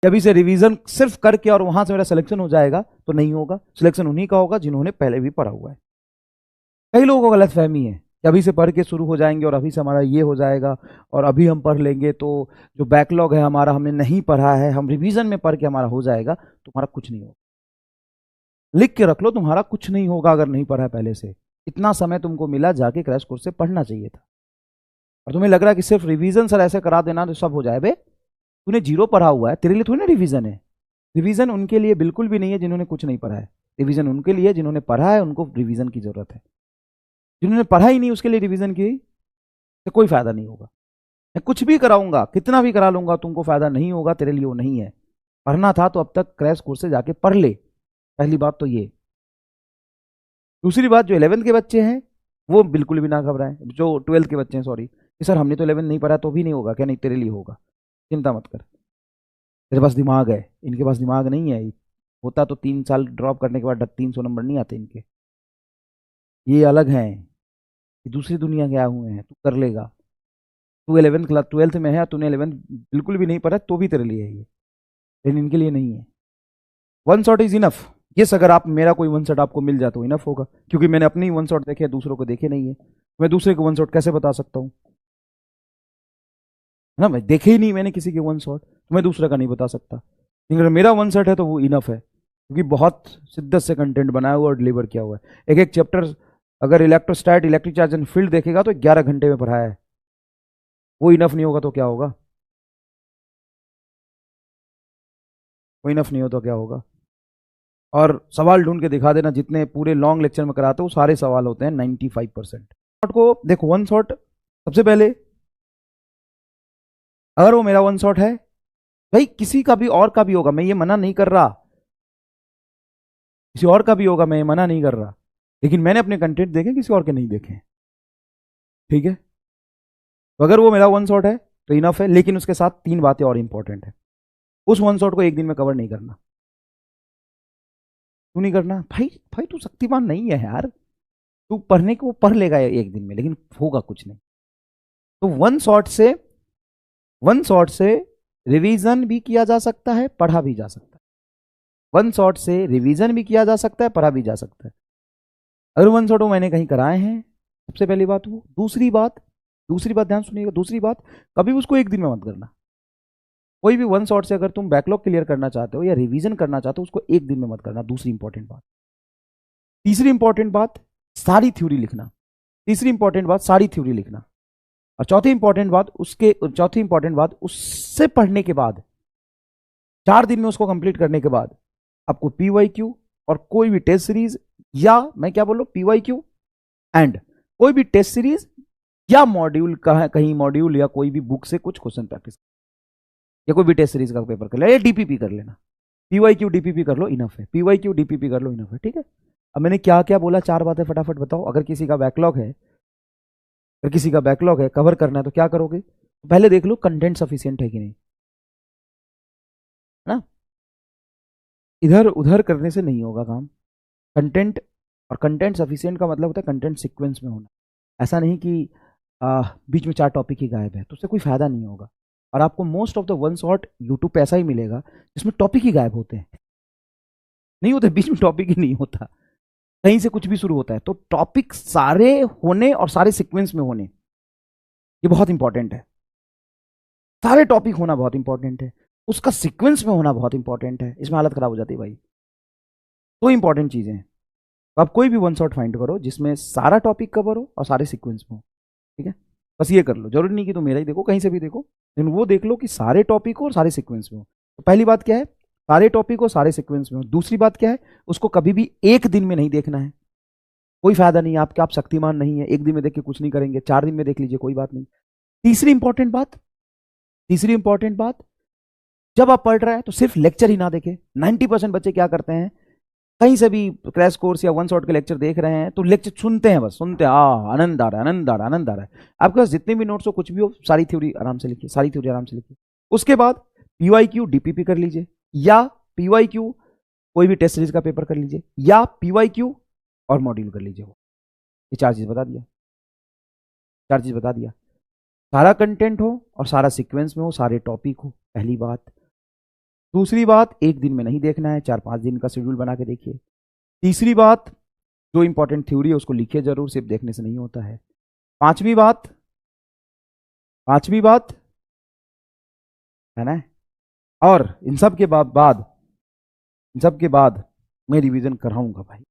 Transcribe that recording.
अभी से रिवीजन सिर्फ करके और वहां से मेरा सिलेक्शन हो जाएगा तो नहीं होगा। सिलेक्शन उन्हीं का होगा जिन्होंने पहले भी पढ़ा हुआ है। कई लोगों को गलत फहमी है कि अभी से पढ़ के शुरू हो जाएंगे और अभी से हमारा ये हो जाएगा और अभी हम पढ़ लेंगे तो जो बैकलॉग है हमारा, हमने नहीं पढ़ा है, हम रिवीजन में पढ़ के हमारा हो जाएगा। तुम्हारा कुछ नहीं होगा। लिख के रख लो, तुम्हारा कुछ नहीं होगा अगर नहीं पढ़ा है पहले से। इतना समय तुमको मिला, जाके क्रैश कोर्स से पढ़ना चाहिए था। और तुम्हें लग रहा है कि सिर्फ रिवीजन सर ऐसे करा देना तो सब हो जाए। बे तूने जीरो पढ़ा हुआ है, तेरे लिए थोड़ी ना रिवीजन है। रिवीजन उनके लिए बिल्कुल भी नहीं है जिन्होंने कुछ नहीं पढ़ा है। रिवीजन उनके लिए जिन्होंने पढ़ा है, उनको रिवीजन की जरूरत है। जिन्होंने पढ़ा ही नहीं उसके लिए रिवीजन की तो कोई फायदा नहीं होगा। मैं कुछ भी कराऊंगा, कितना भी करा लूंगा, तुमको फायदा नहीं होगा, तेरे लिए वो नहीं है। पढ़ना था तो अब तक क्रैश कोर्स से जाके पढ़ ले। पहली बात तो ये। दूसरी बात, जो 11th के बच्चे हैं वो बिल्कुल भी ना घबराएं। जो 12th के बच्चे हैं, सॉरी, कि सर हमने तो 11 नहीं पढ़ा तो भी नहीं होगा क्या? नहीं, तेरे लिए होगा, चिंता मत कर। तेरे पास दिमाग है, इनके पास दिमाग नहीं है। होता तो 3 साल ड्रॉप करने के बाद 300 नंबर नहीं आते इनके। ये अलग हैं, ये दूसरी दुनिया के आए हुए हैं। तू कर लेगा। तू 11th क्लास 12th में है, तूने 11th बिल्कुल भी नहीं पढ़ा तो भी तेरे लिए है ये, लेकिन इनके लिए नहीं है। One shot is enough. Yes, अगर आप मेरा कोई वन शॉट आपको मिल जाए तो इनफ होगा, क्योंकि मैंने अपनी वन शॉट देखे, दूसरों को देखे नहीं है। मैं दूसरे को वन शॉट कैसे बता सकता हूँ? है ना, मैं देखे ही नहीं मैंने किसी के वन शॉट, तो मैं दूसरे का नहीं बता सकता। लेकिन अगर मेरा वन शॉट है तो वो इनफ है, क्योंकि बहुत शिद्दत से कंटेंट बनाया हुआ और डिलीवर किया हुआ है। एक एक चैप्टर अगर इलेक्ट्रोस्टैट, इलेक्ट्रिक चार्ज एंड फील्ड देखेगा तो 11 घंटे में पढ़ाया है। वो इनफ नहीं होगा तो क्या होगा? वो इनफ नहीं हो तो क्या होगा? और सवाल ढूंढ के दिखा देना, जितने पूरे लॉन्ग लेक्चर में कराते हो सारे सवाल होते हैं 95%। शॉट को देखो, वन शॉट सबसे पहले, अगर वो मेरा वन शॉट है, भाई किसी का भी और का भी होगा, मैं ये मना नहीं कर रहा, किसी और का भी होगा, मैं ये मना नहीं कर रहा, लेकिन मैंने अपने कंटेंट देखे, किसी और के नहीं देखे। ठीक है, तो अगर वो मेरा वन शॉट है तो इनफ है, लेकिन उसके साथ 3 बातें और इंपॉर्टेंट है। उस वन शॉट को एक दिन में कवर नहीं करना। क्यों नहीं करना? भाई भाई तू शक्तिमान नहीं है यार। तू पढ़ने को पढ़ लेगा एक दिन में, लेकिन होगा कुछ नहीं। तो वन शॉट से रिवीजन भी किया जा सकता है, पढ़ा भी जा सकता है। वन शॉट से रिवीजन भी किया जा सकता है, पढ़ा भी जा सकता है। अगर वन शॉट मैंने कहीं कराए हैं, सबसे पहली बात वो। दूसरी बात ध्यान सुनिएगा, दूसरी बात, कभी उसको एक दिन में मत करना। कोई भी वन शॉट से अगर तुम बैकलॉग क्लियर करना चाहते हो या रिवीजन करना चाहते हो, उसको एक दिन में मत करना। दूसरी इंपॉर्टेंट बात। तीसरी इंपॉर्टेंट बात, सारी थ्योरी लिखना। तीसरी इंपॉर्टेंट बात, सारी थ्योरी लिखना। और चौथी इंपॉर्टेंट बात, उससे पढ़ने के बाद 4 दिन में उसको कंप्लीट करने के बाद आपको पीवाईक्यू और कोई भी टेस्ट सीरीज, या मैं क्या बोल रहा हूं, पीवाईक्यू एंड कोई भी टेस्ट सीरीज या मॉड्यूल, कहीं मॉड्यूल या कोई भी बुक से कुछ क्वेश्चन प्रैक्टिस, या कोई भी टेस्ट सीरीज का पेपर कर लेना, या डीपीपी कर लेना। पीवाईक्यू डीपीपी कर लो, इनफ है। पीवाईक्यू डीपीपी कर लो, इनफ है। ठीक है, अब मैंने क्या क्या बोला, 4 बातें फटाफट बताओ। अगर किसी का बैकलॉग है, कवर करना है, तो क्या करोगे? पहले देख लो कंटेंट सफिशियंट है कि नहीं, है ना। इधर उधर करने से नहीं होगा काम। कंटेंट, और कंटेंट सफिशियंट का मतलब होता है कंटेंट सीक्वेंस में होना। ऐसा नहीं कि बीच में 4 टॉपिक ही गायब है, तो उससे कोई फायदा नहीं होगा। और आपको most of the one shot YouTube पे ऐसा ही मिलेगा जिसमें टॉपिक ही गायब होते हैं। नहीं होते, बीच में टॉपिक ही नहीं होता, कहीं से कुछ भी शुरू होता है। तो टॉपिक सारे होने और सारे सीक्वेंस में होने, ये बहुत इंपॉर्टेंट है। सारे टॉपिक होना बहुत इंपॉर्टेंट है, उसका सीक्वेंस में होना बहुत इंपॉर्टेंट है। इसमें हालत खराब हो जाती है भाई। तो इंपॉर्टेंट चीजें हैं। तो आप कोई भी वन शॉट फाइंड करो जिसमें सारा टॉपिक कवर हो और सारे सीक्वेंस में हो। ठीक है, बस ये कर लो। जरूरी नहीं कि तुम मेरा ही देखो, कहीं से भी देखो, लेकिन वो देख लो कि सारे टॉपिक हो और सारे सीक्वेंस में हो। तो पहली बात क्या है, सारे टॉपिक हो, सारे सीक्वेंस में हो। दूसरी बात क्या है, उसको कभी भी एक दिन में नहीं देखना है। कोई फायदा नहीं है, आप शक्तिमान नहीं है, एक दिन में देख के कुछ नहीं करेंगे, 4 दिन में देख लीजिए, कोई बात नहीं। तीसरी इंपॉर्टेंट बात, जब आप पढ़ रहे हैं तो सिर्फ लेक्चर ही ना देखें। 90% बच्चे क्या करते हैं, कहीं से भी क्रैश कोर्स या वन शॉट के लेक्चर देख रहे हैं तो लेक्चर सुनते हैं, बस सुनते हैं, आनंद आ रहा है, आनंद आ रहा है, आनंद आ रहा है। आपके पास जितने भी नोट्स हो, कुछ भी हो, सारी थ्योरी आराम से लिखिए, सारी थ्योरी आराम से लिखिए। उसके बाद पीवाईक्यू डीपीपी कर लीजिए, या पीवाईक्यू कोई भी टेस्ट सीरीज का पेपर कर लीजिए, या पीवाईक्यू और मॉड्यूल कर लीजिए। ये 4 चीज बता दिया, 4 चीज बता दिया। सारा कंटेंट हो और सारा सीक्वेंस में हो, सारे टॉपिक हो, पहली बात। दूसरी बात, एक दिन में नहीं देखना है, 4-5 दिन का शेड्यूल बना के देखिए। तीसरी बात, जो इंपॉर्टेंट थ्योरी है उसको लिखिए जरूर, सिर्फ देखने से नहीं होता है। पांचवी बात है ना, और इन सब के बाद मैं रिवीजन कराऊंगा भाई।